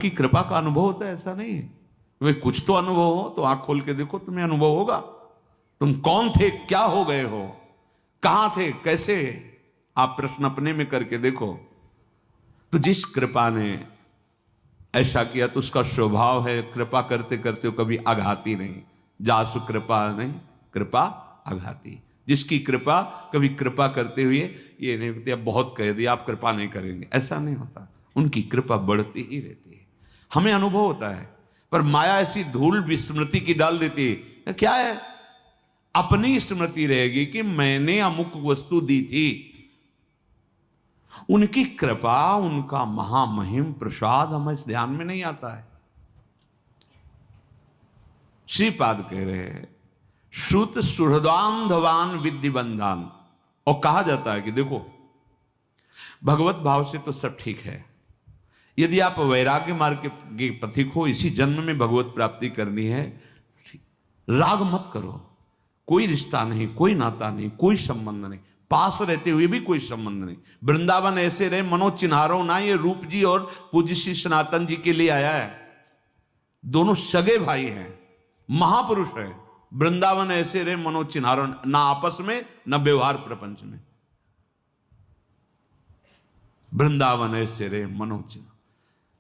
की कृपा का अनुभव होता है ऐसा नहीं है। वे कुछ तो अनुभव हो तो आंख खोल के देखो, तुम्हें अनुभव होगा। तुम कौन थे, क्या हो गए हो, कहां थे, कैसे, आप प्रश्न अपने में करके देखो। तो जिस कृपा ने ऐसा किया तो उसका स्वभाव है कृपा करते करते वो कभी आघाती नहीं। जासु कृपा नहीं, कृपा आघाती। जिसकी कृपा, कभी कृपा करते हुए ये नहीं होती अब बहुत कह दिया आप कृपा नहीं करेंगे, ऐसा नहीं होता। उनकी कृपा बढ़ती ही रहती है। हमें अनुभव होता है, पर माया ऐसी धूल विस्मृति की डाल देती है। क्या है, अपनी स्मृति रहेगी कि मैंने अमुक वस्तु दी थी। उनकी कृपा, उनका महामहिम प्रसाद हमें ध्यान में नहीं आता है। श्रीपाद कह रहे हैं श्रुत सुहृदान्धवान विद्यबंधान। और कहा जाता है कि देखो भगवत भाव से तो सब ठीक है, यदि आप वैराग्य मार्ग के पथिक हो, इसी जन्म में भगवत प्राप्ति करनी है, राग मत करो। कोई रिश्ता नहीं, कोई नाता नहीं, कोई संबंध नहीं, पास रहते हुए भी कोई संबंध नहीं। वृंदावन ऐसे रहे मनो चिन्हारो ना, ये रूप जी और पूज्य श्री सनातन जी के लिए आया है। दोनों सगे भाई हैं, महापुरुष है। वृंदावन ऐसे रहे मनो चिन्हारो ना, आपस में न व्यवहार प्रपंच में। वृंदावन ऐसे रहे मनो चिन्ह।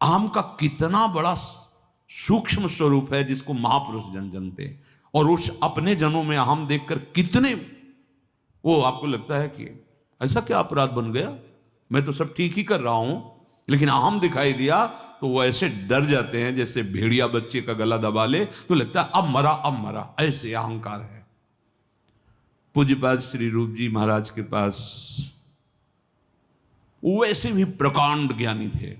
आम का कितना बड़ा सूक्ष्म स्वरूप है जिसको महापुरुष जानते हैं। और उस अपने जनों में हम देखकर कितने, वो आपको लगता है कि ऐसा क्या अपराध बन गया, मैं तो सब ठीक ही कर रहा हूं, लेकिन अहम दिखाई दिया तो वो ऐसे डर जाते हैं जैसे भेड़िया बच्चे का गला दबा ले तो लगता है अब मरा अब मरा, ऐसे अहंकार है। पूज्यपाद श्री रूप जी महाराज के पास वैसे भी प्रकांड ज्ञानी थे,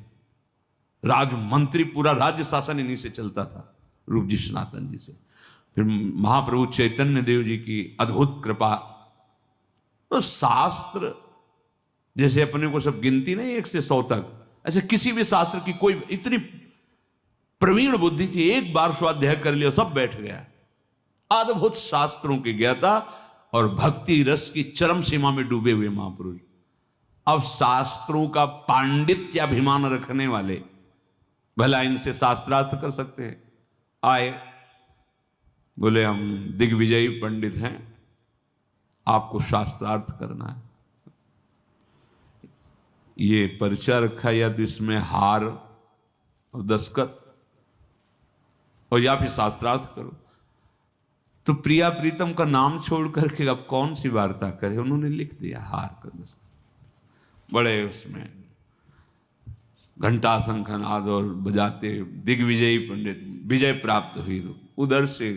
राजमंत्री, पूरा राज्य शासन इन्हीं से चलता था, रूप जी सनातन जी से। फिर महाप्रभु चैतन्य देव जी की अद्भुत कृपा। तो शास्त्र जैसे अपने को सब गिनती नहीं 1 से 100 तक, ऐसे किसी भी शास्त्र की कोई इतनी प्रवीण बुद्धि थी, एक बार स्वाध्याय कर लिया सब बैठ गया। अद्भुत शास्त्रों की ज्ञाता और भक्ति रस की चरम सीमा में डूबे हुए महापुरुष। अब शास्त्रों का पांडित्य अभिमान रखने वाले भला इनसे शास्त्रार्थ कर सकते हैं? आए, बोले हम दिग्विजयी पंडित हैं, आपको शास्त्रार्थ करना है। ये परिचय रखा या तो इसमें हार और दस्तखत, और या फिर शास्त्रार्थ करो। तो प्रिया प्रीतम का नाम छोड़ करके अब कौन सी वार्ता करे, उन्होंने लिख दिया हार का दस्तखत। बड़े उसमें घंटा शंखनाद और बजाते दिग्विजयी पंडित, विजय प्राप्त हुई। उधर से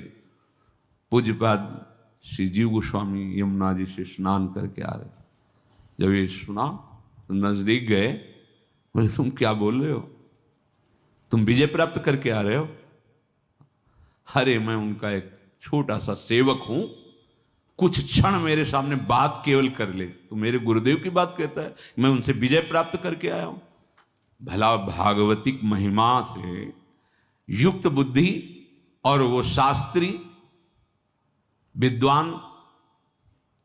पूज्यपाद श्री जीव गोस्वामी यमुना जी से स्नान करके आ रहे। जब ये सुना तो नजदीक गए, बोले तुम क्या बोल रहे हो, तुम विजय प्राप्त करके आ रहे हो? अरे मैं उनका एक छोटा सा सेवक हूं, कुछ क्षण मेरे सामने बात केवल कर ले तो मेरे गुरुदेव की बात कहता है, मैं उनसे विजय प्राप्त करके आया हूं। भला भागवतिक महिमा से युक्त बुद्धि और वो शास्त्री विद्वान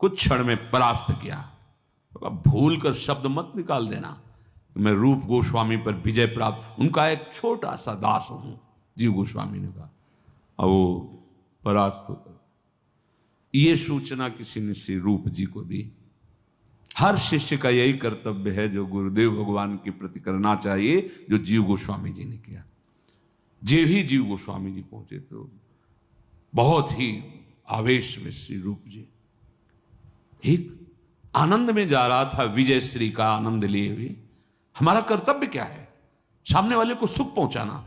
कुछ क्षण में परास्त किया। तो भूल कर शब्द मत निकाल देना, मैं रूप गोस्वामी पर विजय प्राप्त, उनका एक छोटा सा दास हूं, जीव गोस्वामी ने कहा। और वो परास्त होकर ये सूचना किसी ने श्री रूप जी को दी। हर शिष्य का यही कर्तव्य है जो गुरुदेव भगवान के प्रति करना चाहिए, जो जीव गोस्वामी जी ने किया। जे ही जीव गोस्वामी जी पहुंचे तो बहुत ही आवेश में श्री रूप जी एक आनंद में जा रहा था, विजय श्री का आनंद लिए हुए। हमारा कर्तव्य क्या है? सामने वाले को सुख पहुंचाना।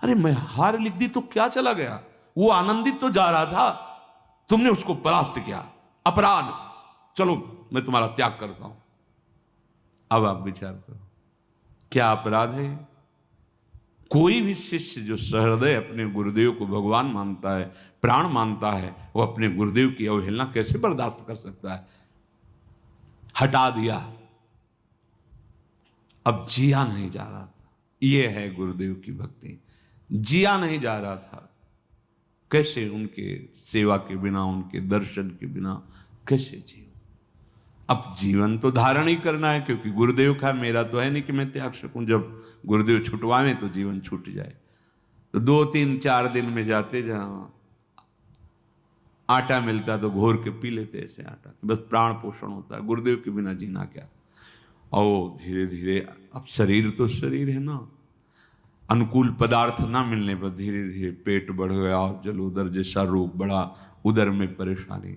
अरे मैं हार लिख दी तो क्या चला गया, वो आनंदित तो जा रहा था, तुमने उसको परास्त किया, अपराध, चलो मैं तुम्हारा त्याग करता हूं। अब आप विचार करो क्या अपराध है? कोई भी शिष्य जो सहृदय अपने गुरुदेव को भगवान मानता है, प्राण मानता है, वो अपने गुरुदेव की अवहेलना कैसे बर्दाश्त कर सकता है? हटा दिया, अब जिया नहीं जा रहा था। यह है गुरुदेव की भक्ति, जिया नहीं जा रहा था। कैसे उनके सेवा के बिना, उनके दर्शन के बिना कैसे जियो? अब जीवन तो धारण ही करना है, क्योंकि गुरुदेव का, मेरा तो है नहीं कि मैं त्याग सकूं। जब गुरुदेव छुटवावे तो जीवन छूट जाए। तो 2-3-4 दिन में जाते, जहां आटा मिलता तो घोर के पी लेते ऐसे आटा, बस प्राण पोषण होता है। गुरुदेव के बिना जीना क्या। और धीरे धीरे, अब शरीर तो शरीर है ना, अनुकूल पदार्थ ना मिलने पर धीरे धीरे पेट बढ़ गया और जलोदर जैसा रोग बढ़ा, उदर में परेशानी।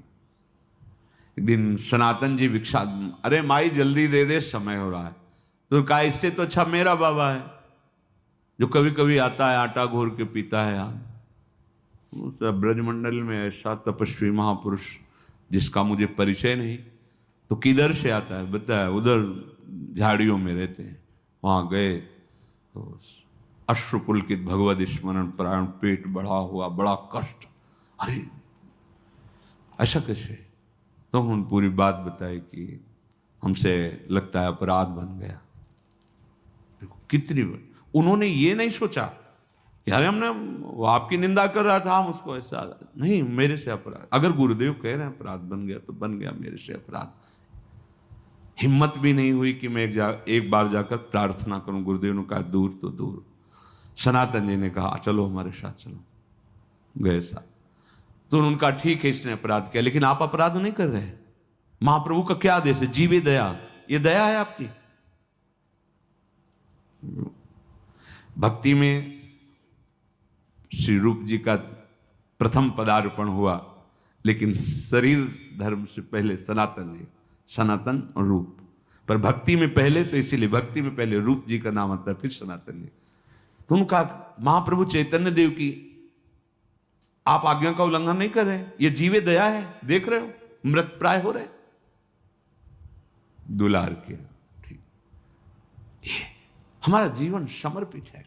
एक दिन सनातन जी भिक्षा, अरे माई जल्दी दे दे, समय हो रहा है। तो कहा इससे तो अच्छा मेरा बाबा है, जो कभी कभी आता है आटा घोर के पीता है। यार ब्रजमंडल में ऐसा तपस्वी महापुरुष जिसका मुझे परिचय नहीं, तो किधर से आता है बताया, उधर झाड़ियों में रहते हैं। वहां गए तो अश्रुपुलकित भगवद स्मरण प्राण, पेट बढ़ा हुआ, बड़ा कष्ट। अरे ऐसा कैसे? तो उन पूरी बात बताई कि हमसे लगता है अपराध बन गया। देखो कितनी बार उन्होंने ये नहीं सोचा कि अरे हमने, वो आपकी निंदा कर रहा था, हम उसको ऐसा नहीं, मेरे से अपराध। अगर गुरुदेव कह रहे हैं अपराध बन गया तो बन गया मेरे से अपराध। हिम्मत भी नहीं हुई कि मैं एक बार जाकर प्रार्थना करूं। गुरुदेव ने कहा दूर तो दूर। सनातन जी ने कहा चलो हमारे साथ चलो, गए साथ। तो उनका ठीक है इसने अपराध किया, लेकिन आप अपराध नहीं कर रहे हैं। महाप्रभु का क्या आदेश है? जीवे दया। ये दया है आपकी। भक्ति में श्री रूप जी का प्रथम पदार्पण हुआ, लेकिन शरीर धर्म से पहले सनातन जी, सनातन और रूप। पर भक्ति में पहले, तो इसीलिए भक्ति में पहले रूप जी का नाम आता है, फिर सनातन जी। तो उनका महाप्रभु चैतन्य देव की आप आज्ञा का उल्लंघन नहीं कर रहे, ये जीवे दया है, देख रहे हो मृत प्राय हो रहे, दुलार किया। ठीक, ये हमारा जीवन समर्पित है।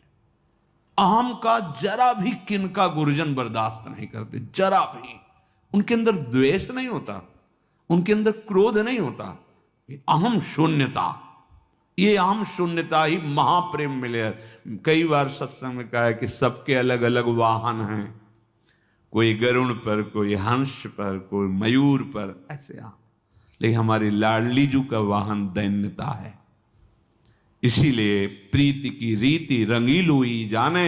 अहम का जरा भी किनका गुरुजन बर्दाश्त नहीं करते, जरा भी। उनके अंदर द्वेष नहीं होता, उनके अंदर क्रोध नहीं होता। अहम शून्यता, ये अहम शून्यता ही महाप्रेम मिले। कई बार सत्संग में कहा है कि सबके अलग अलग वाहन हैं, कोई गरुण पर, कोई हंस पर, कोई मयूर पर, ऐसे लेकिन हमारी लाडली जू का वाहन दैन्यता है। इसीलिए प्रीति की रीति रंगीलुई जाने,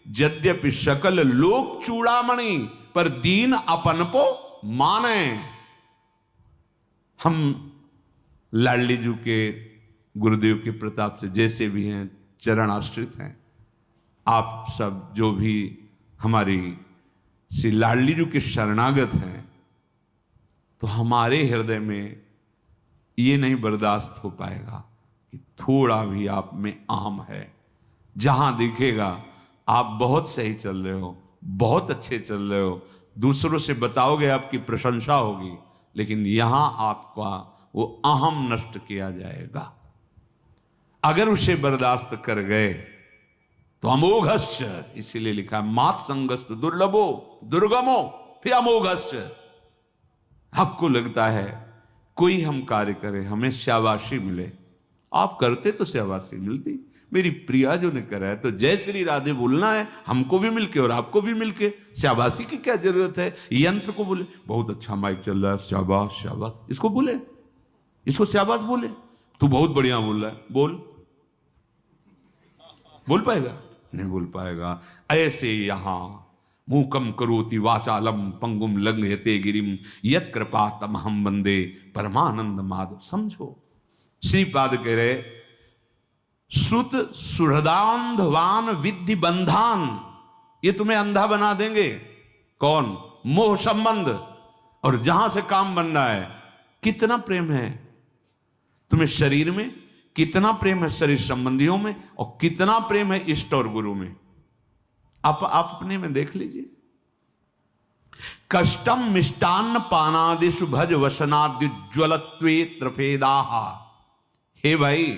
यद्यपि सकल लोक चूड़ामणि, पर दीन अपन को माने। हम लाडली जू के, गुरुदेव के प्रताप से जैसे भी हैं, चरण आश्रित हैं। आप सब जो भी हमारी श्री लाडली जू के शरणागत हैं, तो हमारे हृदय में ये नहीं बर्दाश्त हो पाएगा कि थोड़ा भी आप में अहम है। जहां दिखेगा आप बहुत सही चल रहे हो, बहुत अच्छे चल रहे हो, दूसरों से बताओगे आपकी प्रशंसा होगी, लेकिन यहां आपका वो अहम नष्ट किया जाएगा। अगर उसे बर्दाश्त कर गए तो अमोघश्च, इसीलिए लिखा मात संगस्त दुर्लभो दुर्गमो, फिर अमोघश्च। आपको लगता है कोई हम कार्य करे हमें शाबाशी मिले, आप करते तो शाबाशी मिलती। मेरी प्रिया जो ने करा है तो जय श्री राधे बोलना है हमको भी मिलके और आपको भी मिलके। शाबाशी की क्या जरूरत है? यंत्र को बोले बहुत अच्छा माइक चल रहा है, शाबाश शाबाश, इसको बोले, इसको शाबाश बोले, तू बहुत बढ़िया बोल रहा है, बोल पाएगा? नहीं बोल पाएगा। ऐसे यहां मूकम करोति वाचालम पंगुम लंघयते गिरिम यत कृपा तमहम वंदे परमानंद माधव। समझो, श्रीपाद कह रहे सुत सुहृदांधवान विद्धि बंधान, ये तुम्हें अंधा बना देंगे। कौन? मोह संबंध। और जहां से काम बन रहा है, कितना प्रेम है तुम्हें शरीर में, कितना प्रेम है शरीर संबंधियों में, और कितना प्रेम है इष्ट और गुरु में। आप अपने में देख लीजिए। कष्टम मिष्टान्न पानादिषु भज वसनाद्युज्वलत्वे त्रफेदाहा। हे भाई,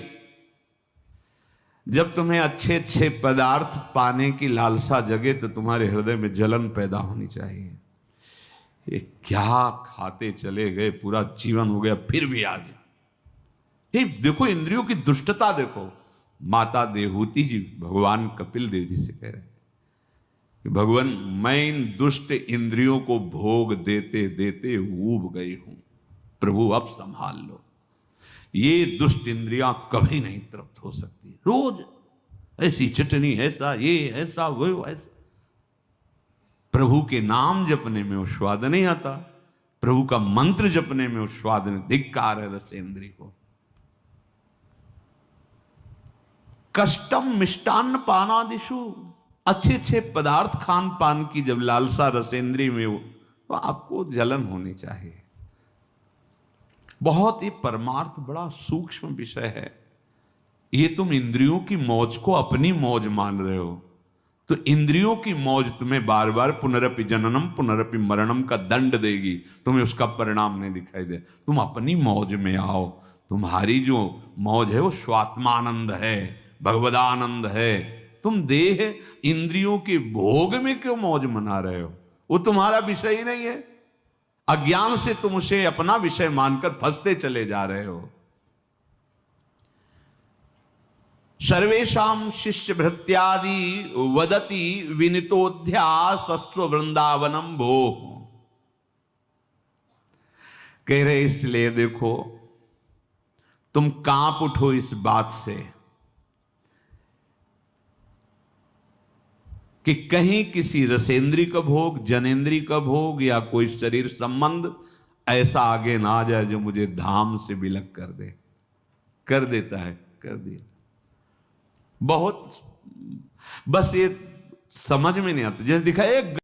जब तुम्हें अच्छे अच्छे पदार्थ पाने की लालसा जगे तो तुम्हारे हृदय में जलन पैदा होनी चाहिए। ये क्या खाते चले गए, पूरा जीवन हो गया, फिर भी आज ये देखो इंद्रियों की दुष्टता देखो। माता देहूति जी भगवान कपिल देव जी से कह रहे हैं कि भगवान मैं इन दुष्ट इंद्रियों को भोग देते देते ऊब गई हूं, प्रभु अब संभाल लो। ये दुष्ट इंद्रियां कभी नहीं तृप्त हो सकती। रोज ऐसी चटनी, ऐसा ये, ऐसा वो, ऐसा। प्रभु के नाम जपने में वो स्वाद नहीं आता, प्रभु का मंत्र जपने में वो स्वाद नहीं। धिक्कार है रसेंद्री को। कष्टम मिष्टान्न पानादिशु, अच्छे अच्छे पदार्थ खान पान की जब लालसा रसेंद्री में हो तो आपको जलन होनी चाहिए। बहुत ही परमार्थ बड़ा सूक्ष्म विषय है। ये तुम इंद्रियों की मौज को अपनी मौज मान रहे हो, तो इंद्रियों की मौज तुम्हें बार बार पुनरपि जननम पुनरपि मरणम का दंड देगी, तुम्हें उसका परिणाम नहीं दिखाई दे। तुम अपनी मौज में आओ। तुम्हारी जो मौज है वो स्वात्मानंद है, भगवदानंद है। तुम देह इंद्रियों के भोग में क्यों मौज मना रहे हो? वो तुम्हारा विषय ही नहीं है। अज्ञान से तुम उसे अपना विषय मानकर फंसते चले जा रहे हो। सर्वेशाम शिष्य भृत्यादि वदति विनितोध्यासस्व वृंदावनम भो। कह रहे इसलिए देखो, तुम कांप उठो इस बात से कि कहीं किसी रसेंद्री का भोग, जनेन्द्री का भोग या कोई शरीर संबंध ऐसा आगे ना आ जाए जो मुझे धाम से विलग कर दे। कर देता है, कर दिया। बहुत बस ये समझ में नहीं आता। जैसे दिखा एक